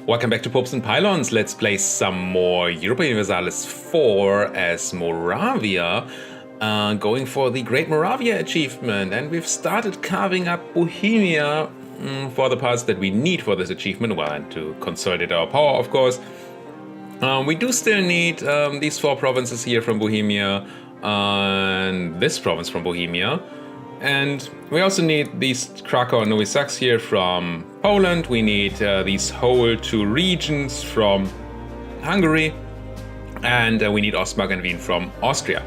Welcome back to Popes and Pylons. Let's play some more Europa Universalis IV as Moravia, going for the Great Moravia achievement. And we've started carving up Bohemia for the parts that we need for this achievement, well, and to consolidate our power, of course. We do still need these 4 provinces here from Bohemia and this province from Bohemia. And we also need these Krakow and Novi Sachs here from Poland. We need these whole 2 regions from Hungary. And we need Ostmark and Wien from Austria.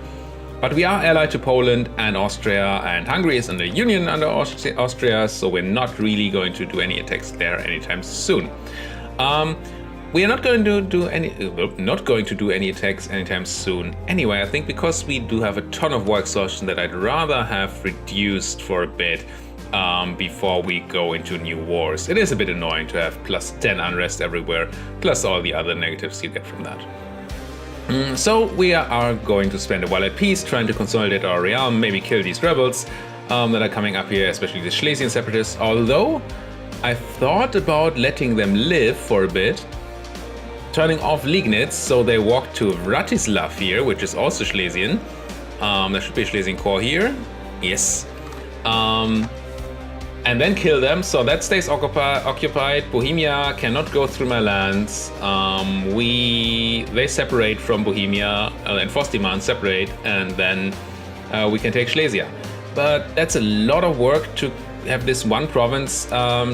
But we are allied to Poland and Austria, and Hungary is in the union under Austria, so we're not really going to do any attacks there anytime soon. We are not going to do any attacks anytime soon. Anyway, I think because we do have a ton of war exhaustion that I'd rather have reduced for a bit before we go into new wars. It is a bit annoying to have plus 10 unrest everywhere, plus all the other negatives you get from that. So we are going to spend a while at peace, trying to consolidate our realm, maybe kill these rebels that are coming up here, especially the Schlesian separatists. Although I thought about letting them live for a bit, turning off Liegnitz, so they walk to Vratislav here, which is also Schlesian. There should be a Schlesian core here. Yes. And then kill them, so that stays occupied. Bohemia cannot go through my lands. They separate from Bohemia, enforce demands, separate, and then we can take Silesia. But that's a lot of work to have this one province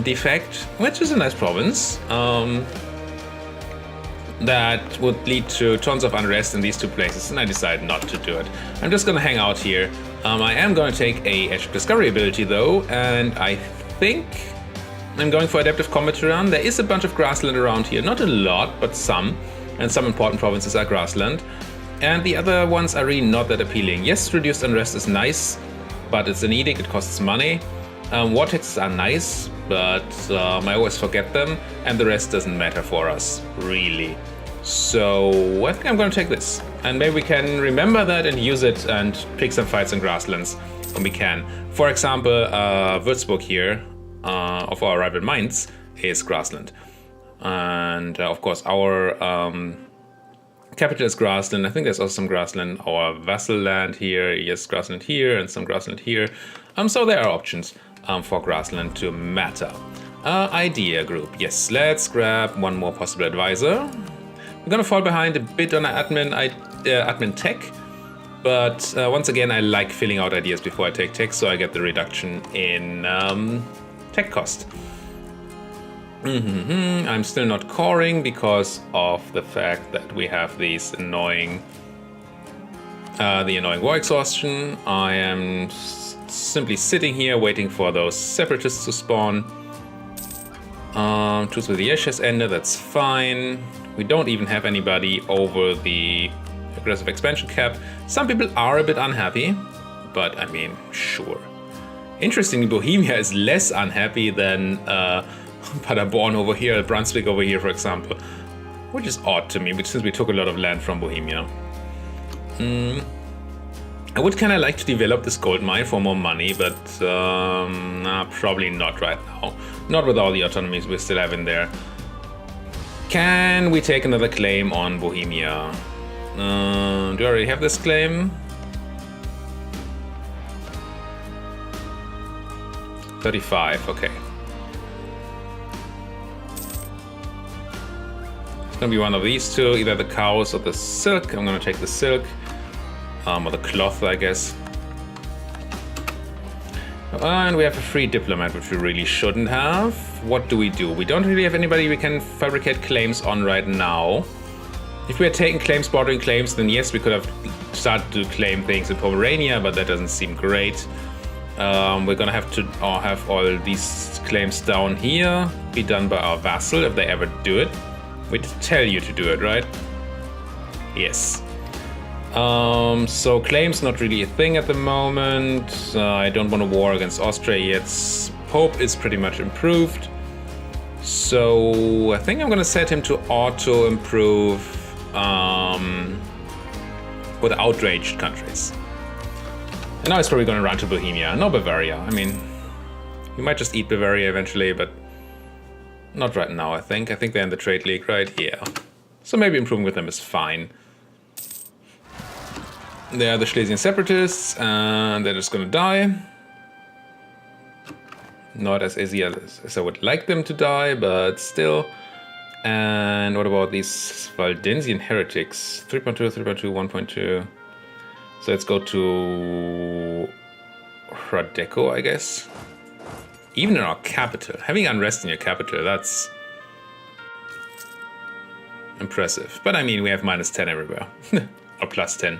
defect, which is a nice province. That would lead to tons of unrest in these 2 places, and I decided not to do it. I'm just gonna hang out here. I am gonna take a Edge of Discovery ability though, and I think I'm going for Adaptive Combat Terrain. There is a bunch of grassland around here, not a lot, but some, and some important provinces are grassland. And the other ones are really not that appealing. Yes, Reduced Unrest is nice, but it's an edict, it costs money. War taxes are nice, but I always forget them, and the rest doesn't matter for us, really. So I think I'm going to take this, and maybe we can remember that and use it and pick some fights in grasslands when we can. For example, Würzburg here, of our rival Mainz, is grassland. And of course our capital is grassland. I think there's also some grassland. Our vassal land here, yes, grassland here, and some grassland here. So there are options for grassland to matter. Idea group, yes, let's grab one more possible advisor. I'm gonna fall behind a bit on admin tech, but once again I like filling out ideas before I take tech, so I get the reduction in tech cost. I'm still not coring because of the fact that we have these annoying war exhaustion. I am simply sitting here waiting for those separatists to spawn. Truce with the Yesh has ended, that's fine. We don't even have anybody over the aggressive expansion cap. Some people are a bit unhappy, but I mean, sure. Interestingly, Bohemia is less unhappy than Paderborn over here, Brunswick over here, for example. Which is odd to me, since we took a lot of land from Bohemia. I would kind of like to develop this gold mine for more money, but probably not right now. Not with all the autonomies we still have in there. Can we take another claim on Bohemia? Do I already have this claim? 35, okay. It's gonna be one of these 2, either the cows or the silk. I'm gonna take the silk. Or the cloth, I guess. And we have a free diplomat, which we really shouldn't have. What do? We don't really have anybody we can fabricate claims on right now. If we had taken claims, bordering claims, then yes, we could have started to claim things in Pomerania, but that doesn't seem great. We're gonna have to have all these claims down here be done by our vassal, if they ever do it. We tell you to do it, right? Yes. So claims not really a thing at the moment. I don't want to war against Austria yet. Pope is pretty much improved. So I think I'm gonna set him to auto improve with outraged countries. And now he's probably gonna run to Bohemia. No Bavaria. I mean, he might just eat Bavaria eventually, but Not right now, I think. I think they're in the trade league right here. So maybe improving with them is fine. They are the Schlesian separatists, and they're just gonna die. Not as easy as I would like them to die, but still. And what about these Valdensian heretics? 3.2, 3.2, 1.2. So let's go to Hradeko, I guess. Even in our capital. Having unrest in your capital, that's impressive. But I mean, we have -10 everywhere. Or +10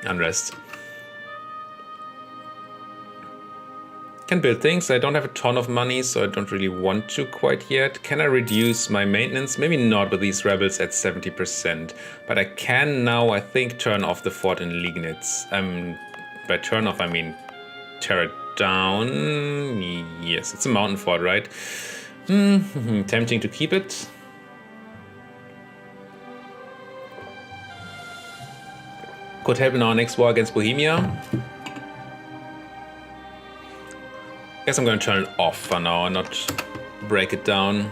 unrest. Can build things. I don't have a ton of money, so I don't really want to quite yet. Can I reduce my maintenance? Maybe not with these rebels at 70%. But I can now, I think, turn off the fort in Liegnitz. By turn off, I mean tear it down. Yes, it's a mountain fort, right? Tempting to keep it. Could help in our next war against Bohemia. Guess I'm going to turn it off for now and not break it down.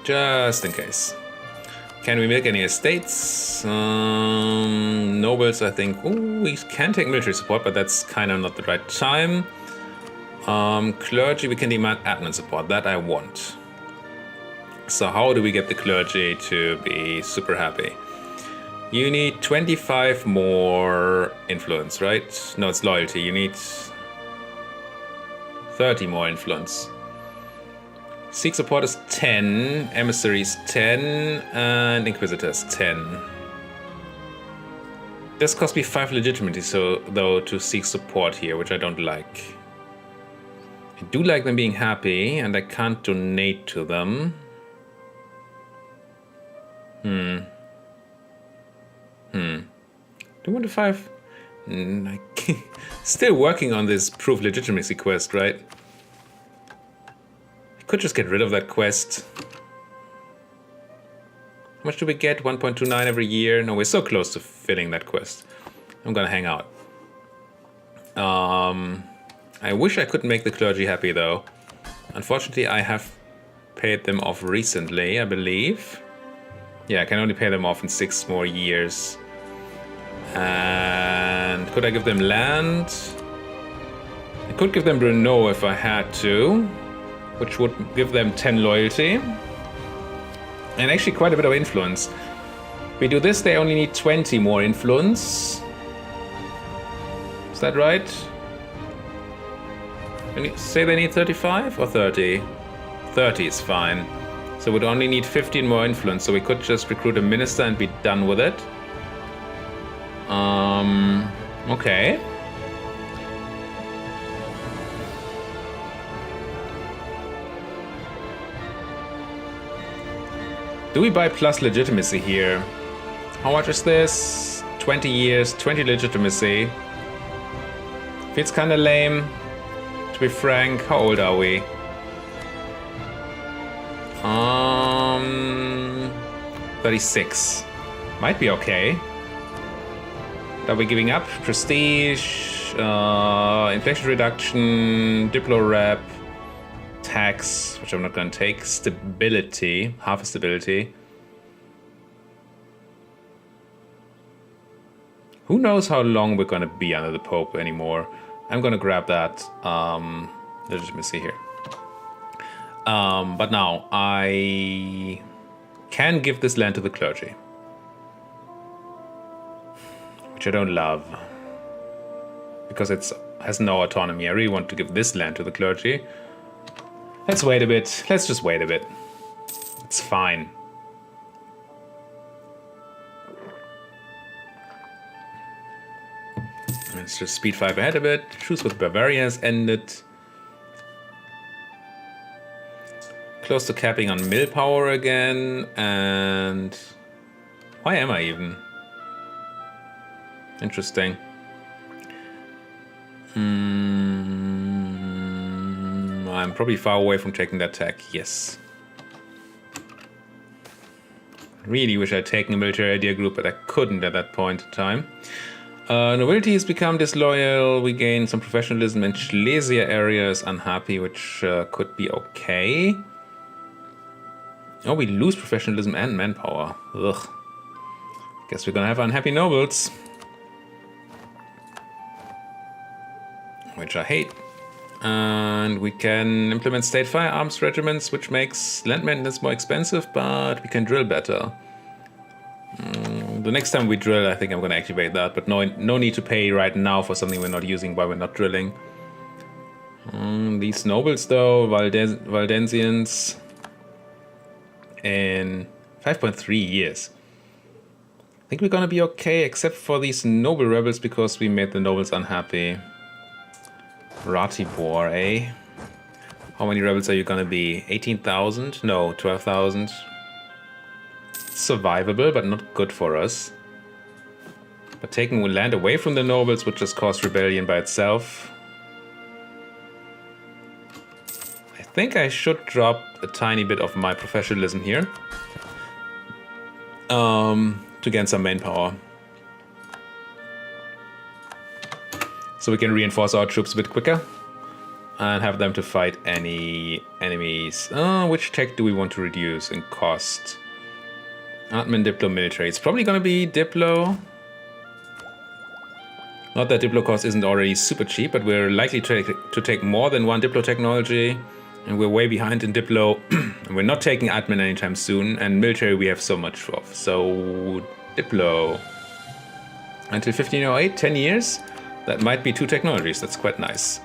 Just in case. Can we make any estates? Nobles, I think. Ooh, we can take military support, but that's kind of not the right time. Clergy, we can demand admin support. That I want. So how do we get the clergy to be super happy? You need 25 more influence, right? No, it's loyalty. You need 30 more influence. Sikh support is 10, emissaries 10, and inquisitors 10. This cost me 5 legitimacy, so though, to seek support here, which I don't like. I do like them being happy, and I can't donate to them. 2.5. Still working on this proof legitimacy quest, right? Could just get rid of that quest. How much do we get? 1.29 every year? No, we're so close to filling that quest. I'm gonna hang out. I wish I could make the clergy happy though. Unfortunately, I have paid them off recently, I believe. Yeah, I can only pay them off in 6 more years. And could I give them land? I could give them Brno if I had to, which would give them 10 loyalty. And actually quite a bit of influence. If we do this, they only need 20 more influence. Is that right? Say they need 35 or 30? 30 is fine. So we'd only need 15 more influence, so we could just recruit a minister and be done with it. Okay. Do we buy plus legitimacy here? How much is this? 20 years, 20 legitimacy. Feels kinda lame, to be frank. How old are we? 36. Might be okay. Are we giving up? Prestige, inflation reduction, Diplo rep, tax, which I'm not gonna take, stability, half a stability. Who knows how long we're gonna be under the Pope anymore. I'm gonna grab that legitimacy here. But now, I can give this land to the clergy. Which I don't love. Because it has no autonomy. I really want to give this land to the clergy. Let's wait a bit. Let's just wait a bit. It's fine. Let's just speed 5 ahead a bit. Truce with Bavaria has ended. Close to capping on mill power again. And why am I even? Interesting. I'm probably far away from taking that tech. Yes. Really wish I'd taken a military idea group, but I couldn't at that point in time. Nobility has become disloyal. We gain some professionalism, and Silesia area is unhappy, which could be okay. Oh, we lose professionalism and manpower. Ugh. Guess we're gonna have unhappy nobles. Which I hate. And we can implement state firearms regiments, which makes land maintenance more expensive, but we can drill better. The next time we drill, I think I'm going to activate that, but no need to pay right now for something we're not using while we're not drilling. These nobles, though, Valdensians, in 5.3 years. I think we're going to be okay, except for these noble rebels, because we made the nobles unhappy. Ratibor, eh? How many rebels are you going to be? 18,000? No, 12,000. Survivable, but not good for us. But taking land away from the nobles would just cause rebellion by itself. I think I should drop a tiny bit of my professionalism here. To gain some manpower. So we can reinforce our troops a bit quicker. And have them to fight any enemies. Which tech do we want to reduce in cost? Admin, Diplo, military. It's probably going to be Diplo. Not that Diplo cost isn't already super cheap, but we're likely to take more than one Diplo technology. And we're way behind in Diplo. And we're not taking admin anytime soon. And military we have so much of. So Diplo. Until 1508, 10 years. That might be 2 technologies. That's quite nice.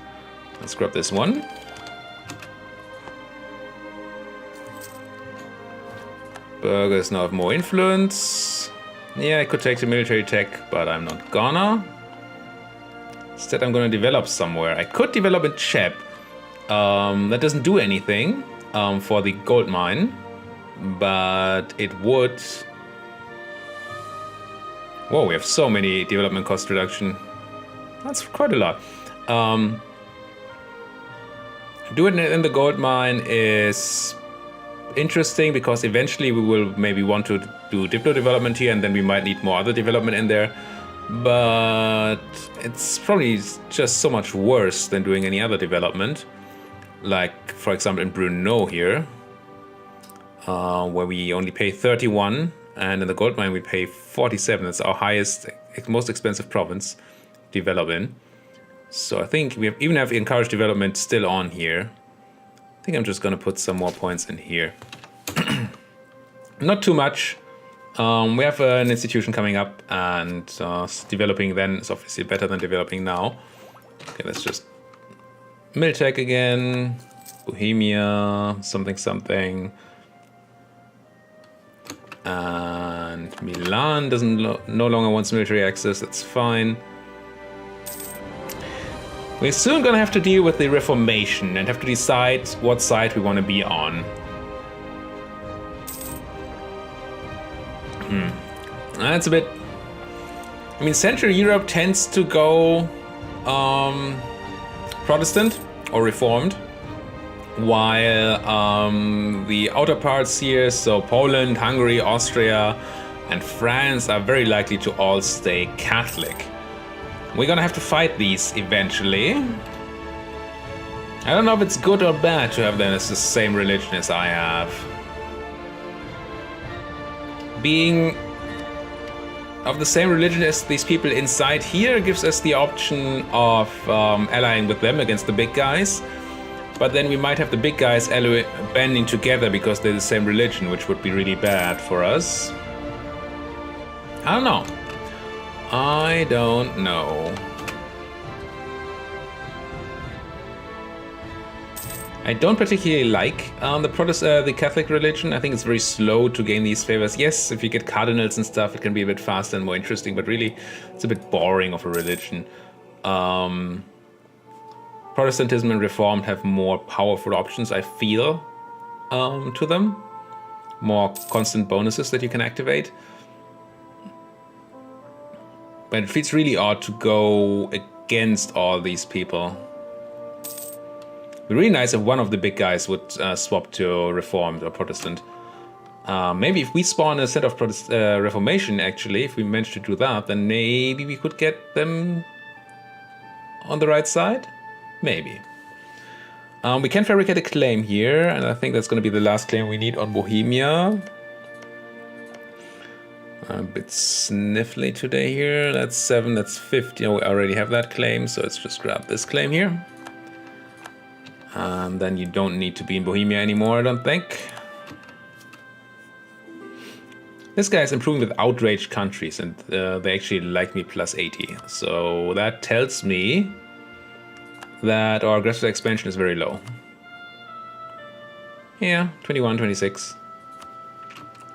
Let's grab this one. Burghers now have more influence. Yeah, I could take the military tech, but I'm not gonna. Instead, I'm gonna develop somewhere. I could develop in Chep. That doesn't do anything for the gold mine, but it would. Whoa, we have so many development cost reduction. That's quite a lot. Doing it in the gold mine is interesting because eventually we will maybe want to do Diplo development here, and then we might need more other development in there. But it's probably just so much worse than doing any other development. Like, for example, in Brno here, where we only pay 31, and in the gold mine we pay 47. That's our highest, most expensive province to develop in. So I think we even have encouraged development still on here. I think I'm just going to put some more points in here. Not too much. We have an institution coming up, and developing then is obviously better than developing now. Okay, let's just Miltech again, Bohemia, something. And Milan no longer wants military access, that's fine. We're soon gonna have to deal with the Reformation and have to decide what side we want to be on. That's a bit... I mean, Central Europe tends to go Protestant or Reformed, while the outer parts here, so Poland, Hungary, Austria, and France are very likely to all stay Catholic. We're gonna have to fight these eventually. I don't know if it's good or bad to have them as the same religion as I have. Being of the same religion as these people inside here gives us the option of allying with them against the big guys. But then we might have the big guys banding together because they're the same religion, which would be really bad for us. I don't know. I don't know. I don't particularly like the Catholic religion. I think it's very slow to gain these favors. Yes, if you get cardinals and stuff, it can be a bit faster and more interesting, but really, it's a bit boring of a religion. Protestantism and Reformed have more powerful options, I feel, to them. More constant bonuses that you can activate. But it feels really odd to go against all these people. It'd be really nice if one of the big guys would swap to Reformed or Protestant. Maybe if we spawn a set of Reformation, actually, if we manage to do that, then maybe we could get them on the right side? Maybe. We can fabricate a claim here, and I think that's going to be the last claim we need on Bohemia. A bit sniffly today here. That's 7, that's 50. Oh, we already have that claim, so let's just grab this claim here. And then you don't need to be in Bohemia anymore, I don't think. This guy is improving with outraged countries, and they actually like me plus 80. So that tells me that our aggressive expansion is very low. Yeah, 21, 26.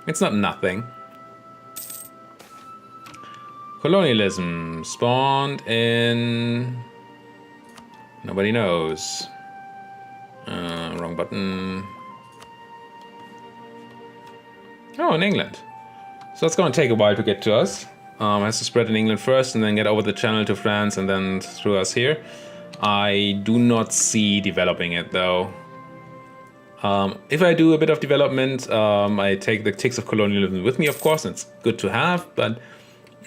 It's not nothing. Colonialism spawned in... Nobody knows. Wrong button. Oh, in England. So it's going to take a while to get to us. Has to spread in England first and then get over the channel to France and then through us here. I do not see developing it though. If I do a bit of development, I take the ticks of colonialism with me, of course. It's good to have, but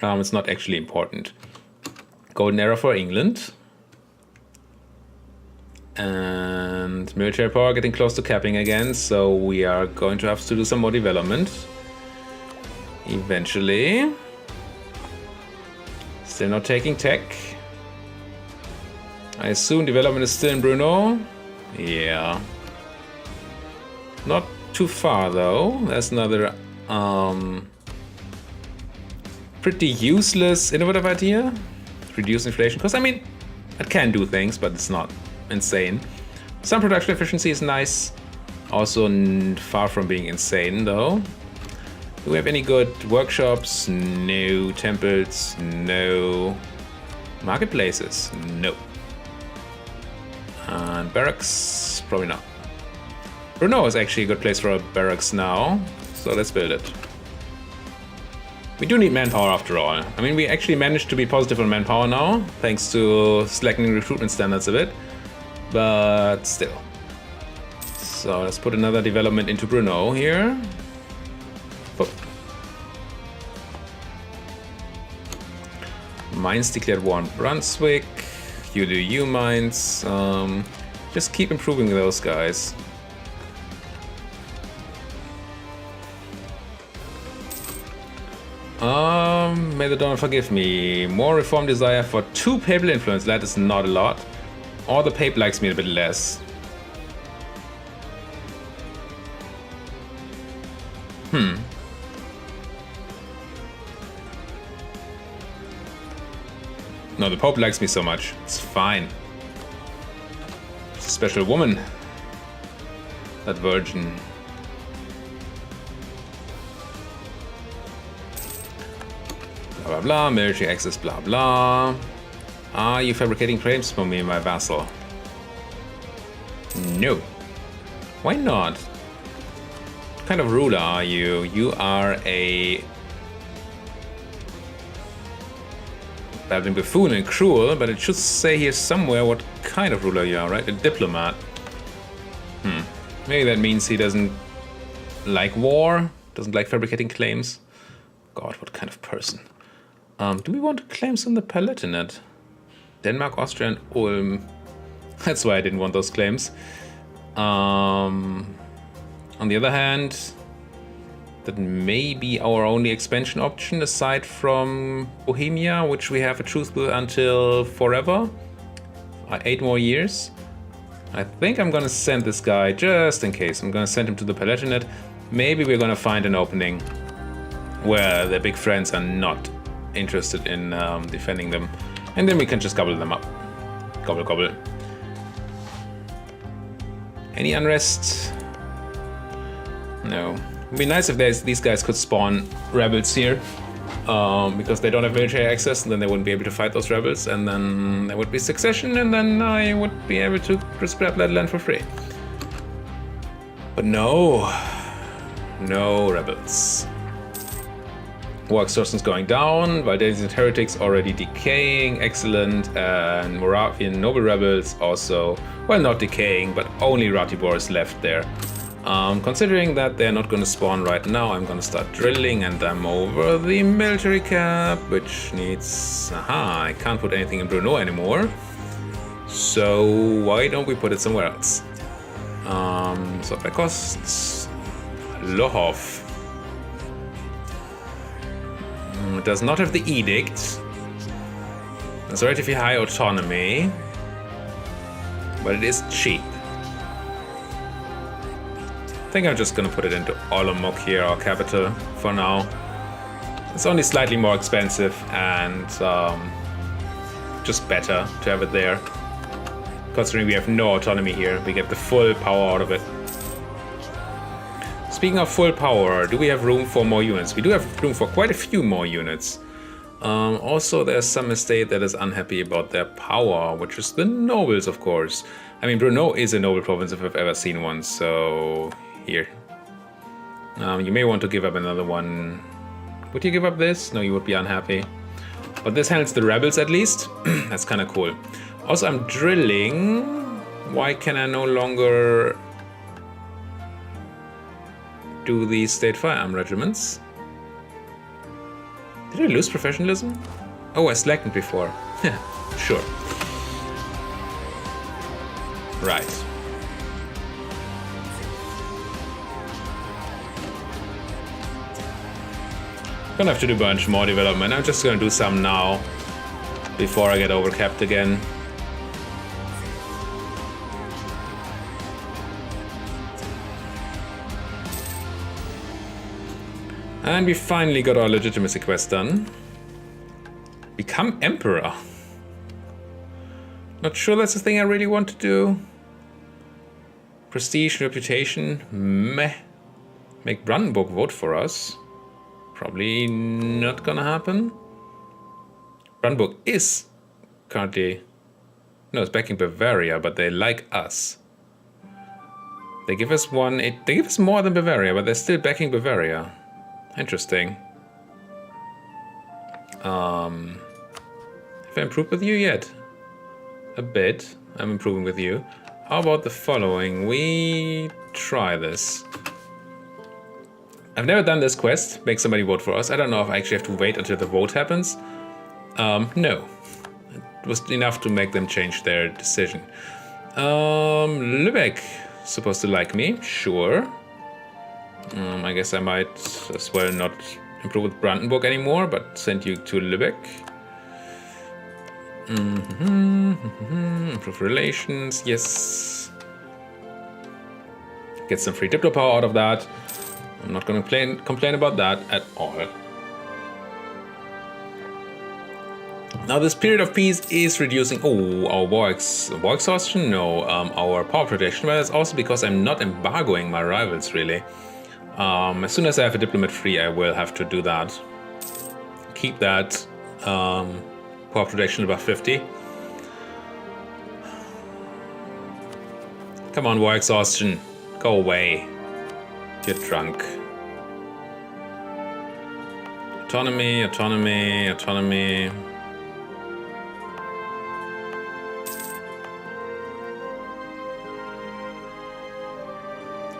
it's not actually important. Golden era for England. And military power getting close to capping again, so we are going to have to do some more development. Eventually. Still not taking tech. I assume development is still in Brno. Yeah. Not too far though. There's another pretty useless innovative idea. Reduce inflation. Because I mean, it can do things, but it's not insane. Some production efficiency is nice. Also far from being insane though. Do we have any good workshops? No. Temples? No. Marketplaces? No. And barracks? Probably not. Brno is actually a good place for a barracks now, so let's build it. We do need manpower after all. I mean, we actually managed to be positive on manpower now, thanks to slackening recruitment standards a bit, but still. So let's put another development into Brno here. Boop. Mines declared war on Brunswick. You do U mines. Just keep improving those guys. May the Dawn forgive me. More reform desire for 2 papal influence. That is not a lot. Or the Pape likes me a bit less. No, the Pope likes me so much. It's fine. It's a special woman. That virgin. Blah blah blah, military access, blah blah. Are you fabricating frames for me, my vassal? No. Why not? What kind of ruler are you? You are a babbling buffoon and cruel, but it should say here somewhere what kind of ruler you are, right? A diplomat. Maybe that means he doesn't like war, doesn't like fabricating claims. God, what kind of person. Do we want claims on the Palatinate? Denmark, Austria, and Ulm. That's why I didn't want those claims. On the other hand, that may be our only expansion option aside from Bohemia, which we have a truce with until forever. 8 more years. I think I'm gonna send this guy just in case. I'm gonna send him to the Palatinate. Maybe we're gonna find an opening where the big friends are not interested in defending them, and then we can just gobble them up. Gobble gobble. Any unrest? No. It'd be nice if these guys could spawn rebels here, because they don't have military access, and then they wouldn't be able to fight those rebels, and then there would be succession, and then I would be able to just grab that land for free. But no. No rebels. War extortion's going down, Valdensian heretics already decaying, excellent, and Moravian noble rebels also, well, not decaying, but only Ratibor is left there. Considering that they're not going to spawn right now, I'm going to start drilling, and I'm over the military cap, which needs... Aha, I can't put anything in Brno anymore. So why don't we put it somewhere else? So that costs Lohov. It does not have the edict. It's relatively high autonomy, but it is cheap. I think I'm just gonna put it into Olomouc here, our capital, for now. It's only slightly more expensive and just better to have it there. Considering we have no autonomy here, we get the full power out of it. Speaking of full power, do we have room for more units? We do have room for quite a few more units. Also, there's some estate that is unhappy about their power, which is the nobles, of course. I mean, Brno is a noble province if I've ever seen one, so here. You may want to give up another one. Would you give up this? No, you would be unhappy. But this handles the rebels at least. That's kind of cool. Also, I'm drilling. Why can I no longer do these state firearm regiments? Did I lose professionalism? Oh, I slackened before. Sure. Right. Gonna have to do a bunch more development. I'm just gonna do some now before I get overcapped again. And we finally got our legitimacy quest done. Become emperor. Not sure that's the thing I really want to do. Prestige, reputation, meh. Make Brandenburg vote for us. Probably not gonna happen. Brandenburg is currently... No, it's backing Bavaria, but they like us. They give us one... They give us more than Bavaria, but they're still backing Bavaria. Interesting. Have I improved with you yet? A bit. I'm improving with you. How about the following? We try this. I've never done this quest. Make somebody vote for us. I don't know if I actually have to wait until the vote happens. No. It was enough to make them change their decision. Lübeck. Supposed to like me. Sure. I guess I might as well not improve with Brandenburg anymore, but send you to Lübeck. Improve relations, yes. Get some free diplo power out of that. I'm not going to complain about that at all. Now this period of peace is reducing... Oh, our war exhaustion? No, our power protection. But that's also because I'm not embargoing my rivals, really. As soon as I have a diplomat free, I will have to do that. Keep that power protection above 50. Come on, war exhaustion. Go away. You're drunk. Autonomy, autonomy, autonomy.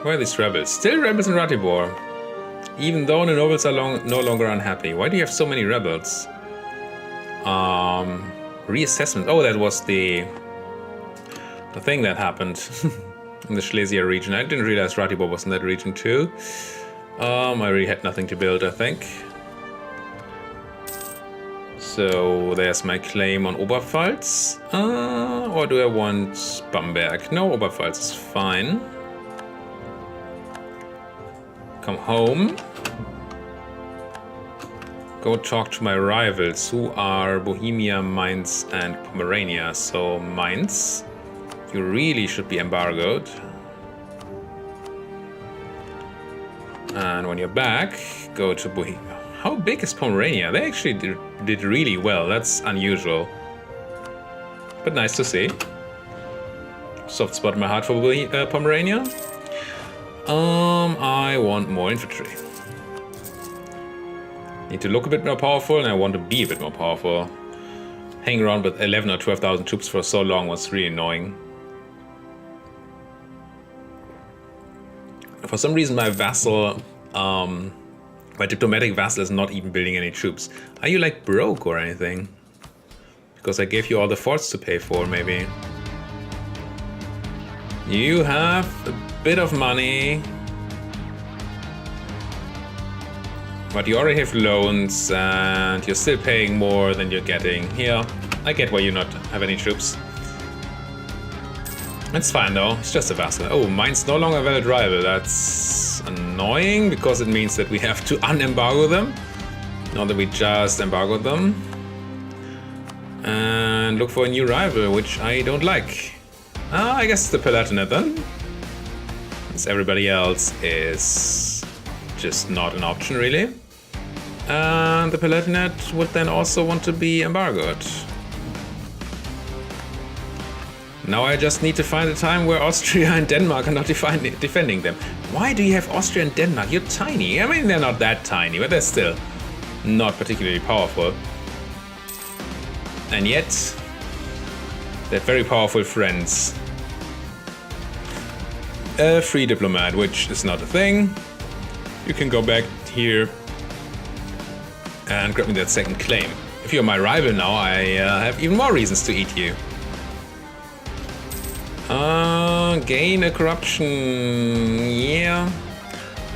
Where are these rebels? Still rebels in Ratibor. Even though the nobles are no longer unhappy. Why do you have so many rebels? Reassessment. Oh, that was the thing that happened in the Silesia region. I didn't realize Ratibor was in that region too. I really had nothing to build, I think. So there's my claim on Oberpfalz. Or do I want Bamberg? No, Oberpfalz is fine. Come home. Go talk to my rivals, who are Bohemia, Mainz, and Pomerania. So Mainz, you really should be embargoed. And when you're back, go to Bohemia. How big is Pomerania? They actually did really well. That's unusual, but nice to see. Soft spot in my heart for Pomerania. I want more infantry. Need to look a bit more powerful, and I want to be a bit more powerful. Hanging around with 11 or 12,000 troops for so long was really annoying. For some reason, my vassal, my diplomatic vassal is not even building any troops. Are you like broke or anything? Because I gave you all the forts to pay for, maybe. You have a bit of money. But you already have loans and you're still paying more than you're getting. Here, I get why you not have any troops. It's fine though, it's just a vassal. Oh, mine's no longer a valid rival. That's annoying because it means that we have to unembargo them. Not that we just embargoed them. And look for a new rival, which I don't like. I guess it's the Palatinate then. Since everybody else is just not an option really. And the Palatinate would then also want to be embargoed. Now I just need to find a time where Austria and Denmark are not defending them. Why do you have Austria and Denmark? You're tiny. I mean, they're not that tiny, but they're still not particularly powerful. And yet, they're very powerful friends. A free diplomat, which is not a thing. You can go back here and grab me that second claim. If you're my rival now, I have even more reasons to eat you. Gain a corruption. Yeah.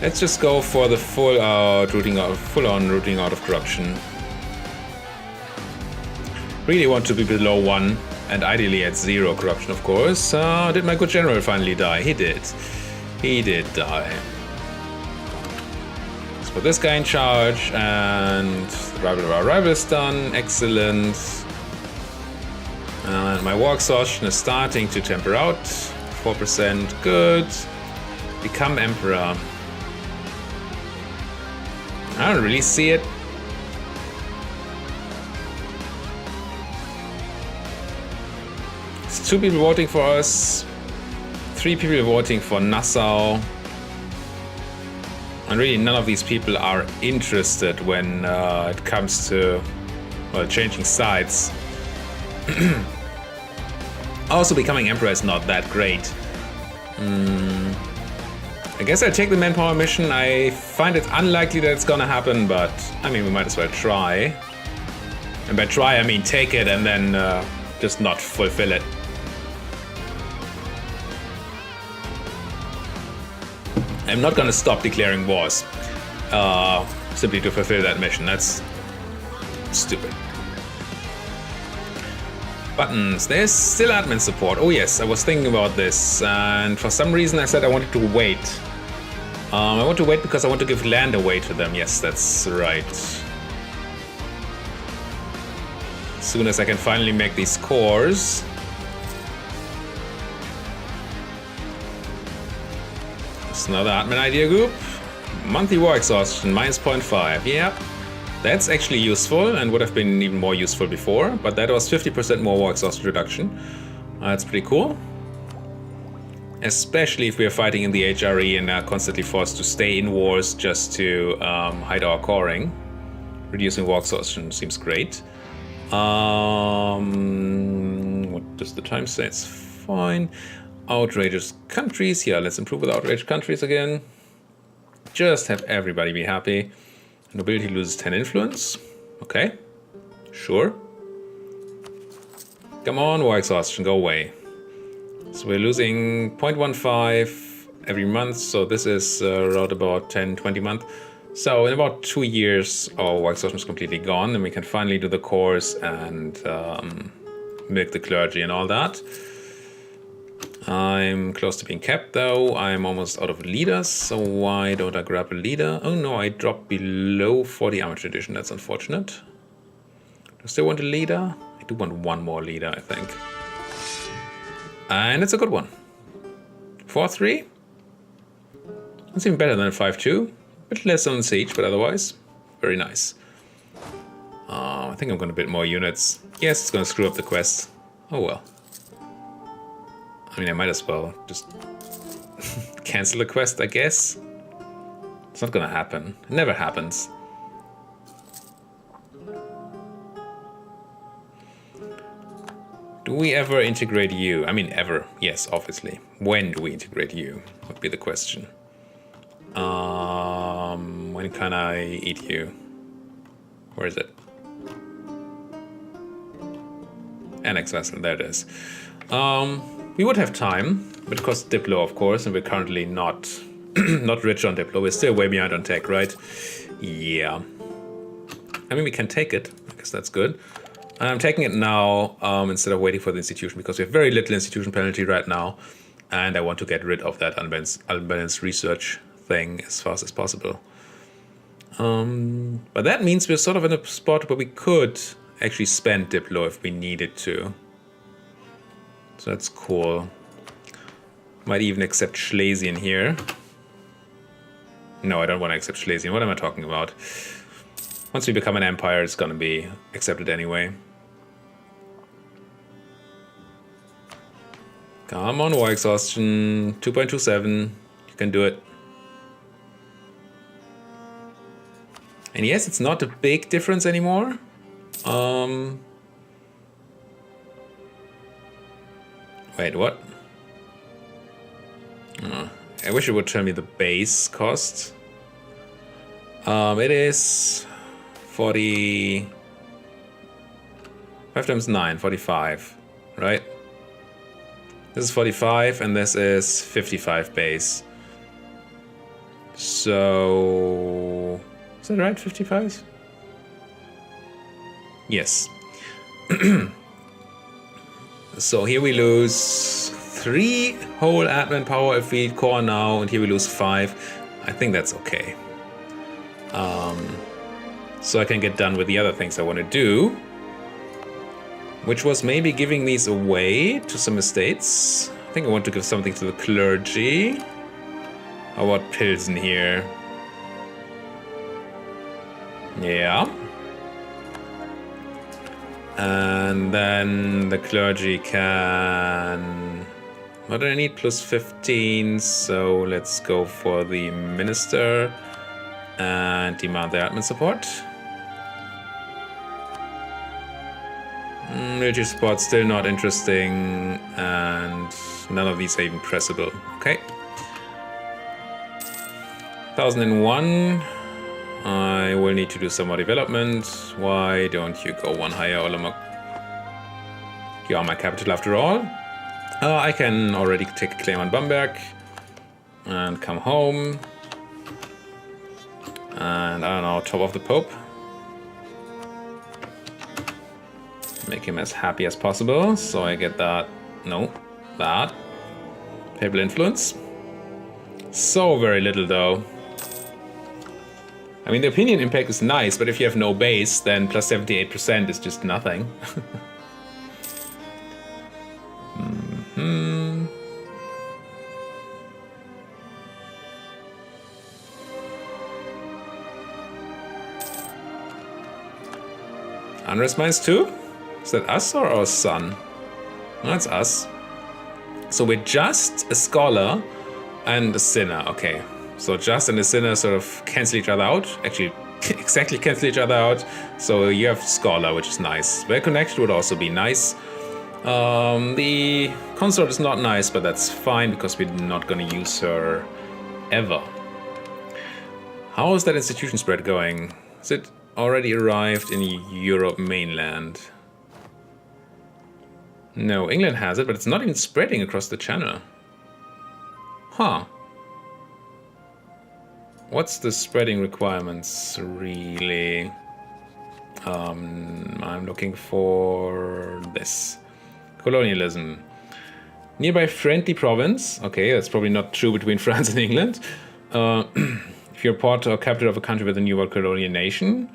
Let's just go for the full-on rooting out of corruption. Really want to be below 1, and ideally at 0 corruption, of course. Did my good general finally die? He did. He did die. Let's put this guy in charge, and the rival of our rival is done. Excellent. And my war exhaustion is starting to temper out. 4%, good. Become emperor. I don't really see it. It's 2 people voting for us, 3 people voting for Nassau. And really none of these people are interested when it comes to, well, changing sides. Also, becoming emperor is not that great. I guess I'll take the manpower mission. I find it unlikely that it's gonna happen, but I mean, we might as well try. And by try, I mean take it and then just not fulfill it. I'm not gonna stop declaring wars simply to fulfill that mission. That's stupid. Buttons. There's still admin support. Oh yes, I was thinking about this, and for some reason I said I wanted to wait. I want to wait because I want to give land away to them. Yes, that's right. As soon as I can finally make these cores. That's another admin idea group. Monthly war exhaustion, -0.5. Yeah. That's actually useful and would have been even more useful before, but that was 50% more war exhaustion reduction. That's pretty cool. Especially if we are fighting in the HRE and are constantly forced to stay in wars just to hide our coring. Reducing war exhaustion seems great. What does the time say? It's fine. Outrageous countries. Yeah, let's improve with outrageous countries again. Just have everybody be happy. Nobility loses 10 influence. Okay. Sure. Come on, war exhaustion, go away. So we're losing 0.15 every month. So this is around about 10, 20 months. So in about 2 years, our war exhaustion is completely gone. And we can finally do the course and milk the clergy and all that. I'm close to being capped though. I'm almost out of leaders, so why don't I grab a leader? Oh no, I dropped below 40 amateur edition. That's unfortunate. Do I still want a leader? I do want one more leader, I think. And it's a good one. 4-3. That's even better than a 5-2. A bit less on siege, but otherwise, very nice. I think I'm going to build more units. Yes, it's going to screw up the quest. Oh well. I mean, I might as well just cancel the quest, I guess. It's not gonna happen. It never happens. Do we ever integrate you? I mean, ever. Yes, obviously. When do we integrate you? Would be the question. When can I eat you? Where is it? Annex vessel, there it is. We would have time, but it costs Diplo, of course, and we're currently not not rich on Diplo. We're still way behind on tech, right? Yeah. I mean, we can take it. I guess that's good. I'm taking it now instead of waiting for the institution because we have very little institution penalty right now, and I want to get rid of that unbalanced research thing as fast as possible. But that means we're sort of in a spot where we could actually spend Diplo if we needed to. So that's cool. Might even accept Schlesien here. No, I don't want to accept Schlesien. What am I talking about? Once we become an empire, it's gonna be accepted anyway. Come on, war exhaustion. 2.27. You can do it. And yes, it's not a big difference anymore. Wait, what? I wish it would tell me the base cost. It is 40... 5 times 9, 45, right? This is 45 and this is 55 base. So... is that right, 55? Yes. So here we lose 3 whole admin power if we core now, and here we lose 5. I think that's okay. So I can get done with the other things I want to do, which was maybe giving these away to some estates. I think I want to give something to the clergy. How about Pilsen here? Yeah. And then the clergy can... what do I need? Plus 15, so let's go for the minister and demand their admin support. Military support still not interesting, and none of these are even pressable. Okay. 1001. I will need to do some more development. Why don't you go one higher, Olomouc? You are my capital after all. I can already take a claim on Bamberg and come home. And I don't know, top of the Pope. Make him as happy as possible, so I get that. No, that. Papal influence. So very little though. I mean, the opinion impact is nice, but if you have no base, then plus 78% is just nothing. Unrest -2? Is that us or our son? No, it's us. So we're just a scholar and a sinner. Okay. So just and a sinner sort of cancel each other out. Actually, exactly cancel each other out. So you have scholar, which is nice. Well connected would also be nice. The consort is not nice, but that's fine because we're not going to use her ever. How is that institution spread going? Is it already arrived in Europe mainland? No, England has it, but it's not even spreading across the channel. Huh. What's the spreading requirements, really? I'm looking for this. Colonialism. Nearby friendly province. Okay, that's probably not true between France and England. If you're a port or capital of a country with a new world colonial nation.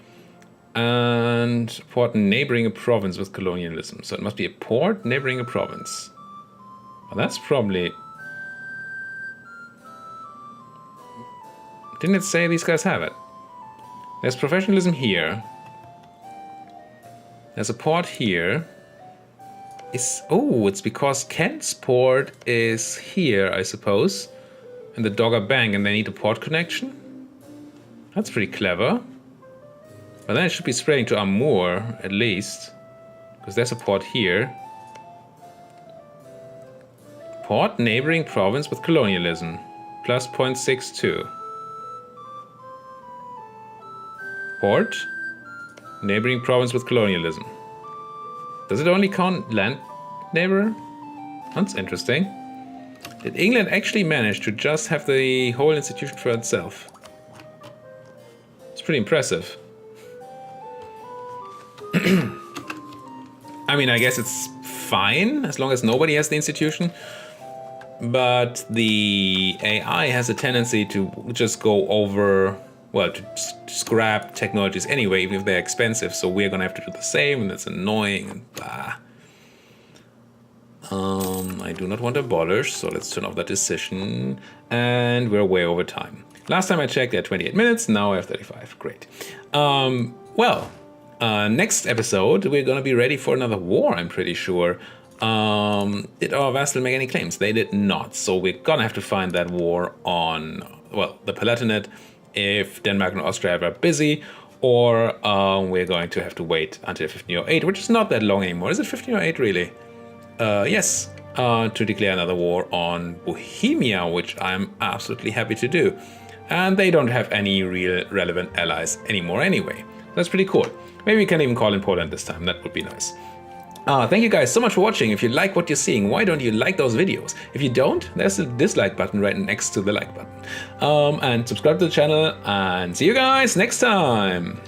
And port neighboring a province with colonialism. So it must be a port neighboring a province. Well, that's probably... Didn't it say these guys have it? There's professionalism here. There's a port here. Oh, it's because Kent's port is here, I suppose. In the Dogger Bank, and they need a port connection? That's pretty clever. But then it should be spreading to Amour, at least. Because there's a port here. Port neighboring province with colonialism. Plus 0.62. Port. Neighboring province with colonialism. Does it only count land neighbor? That's interesting. Did England actually manage to just have the whole institution for itself? It's pretty impressive. I mean, I guess it's fine as long as nobody has the institution. But the AI has a tendency to just go over, well, to scrap technologies anyway, even if they're expensive. So we're going to have to do the same, and it's annoying and blah. I do not want to abolish, so let's turn off that decision. And we're way over time. Last time I checked, I had 28 minutes. Now I have 35. Great. Next episode, we're going to be ready for another war, I'm pretty sure. Did our vassal make any claims? They did not. So we're going to have to find that war on, well, the Palatinate if Denmark and Austria are busy, or we're going to have to wait until 1508, which is not that long anymore. Is it 1508 really? Yes, to declare another war on Bohemia, which I'm absolutely happy to do. And they don't have any real relevant allies anymore anyway. That's pretty cool. Maybe we can even call in Poland this time. That would be nice. Thank you guys so much for watching. If you like what you're seeing, why don't you like those videos? If you don't, there's a dislike button right next to the like button. And subscribe to the channel, and see you guys next time.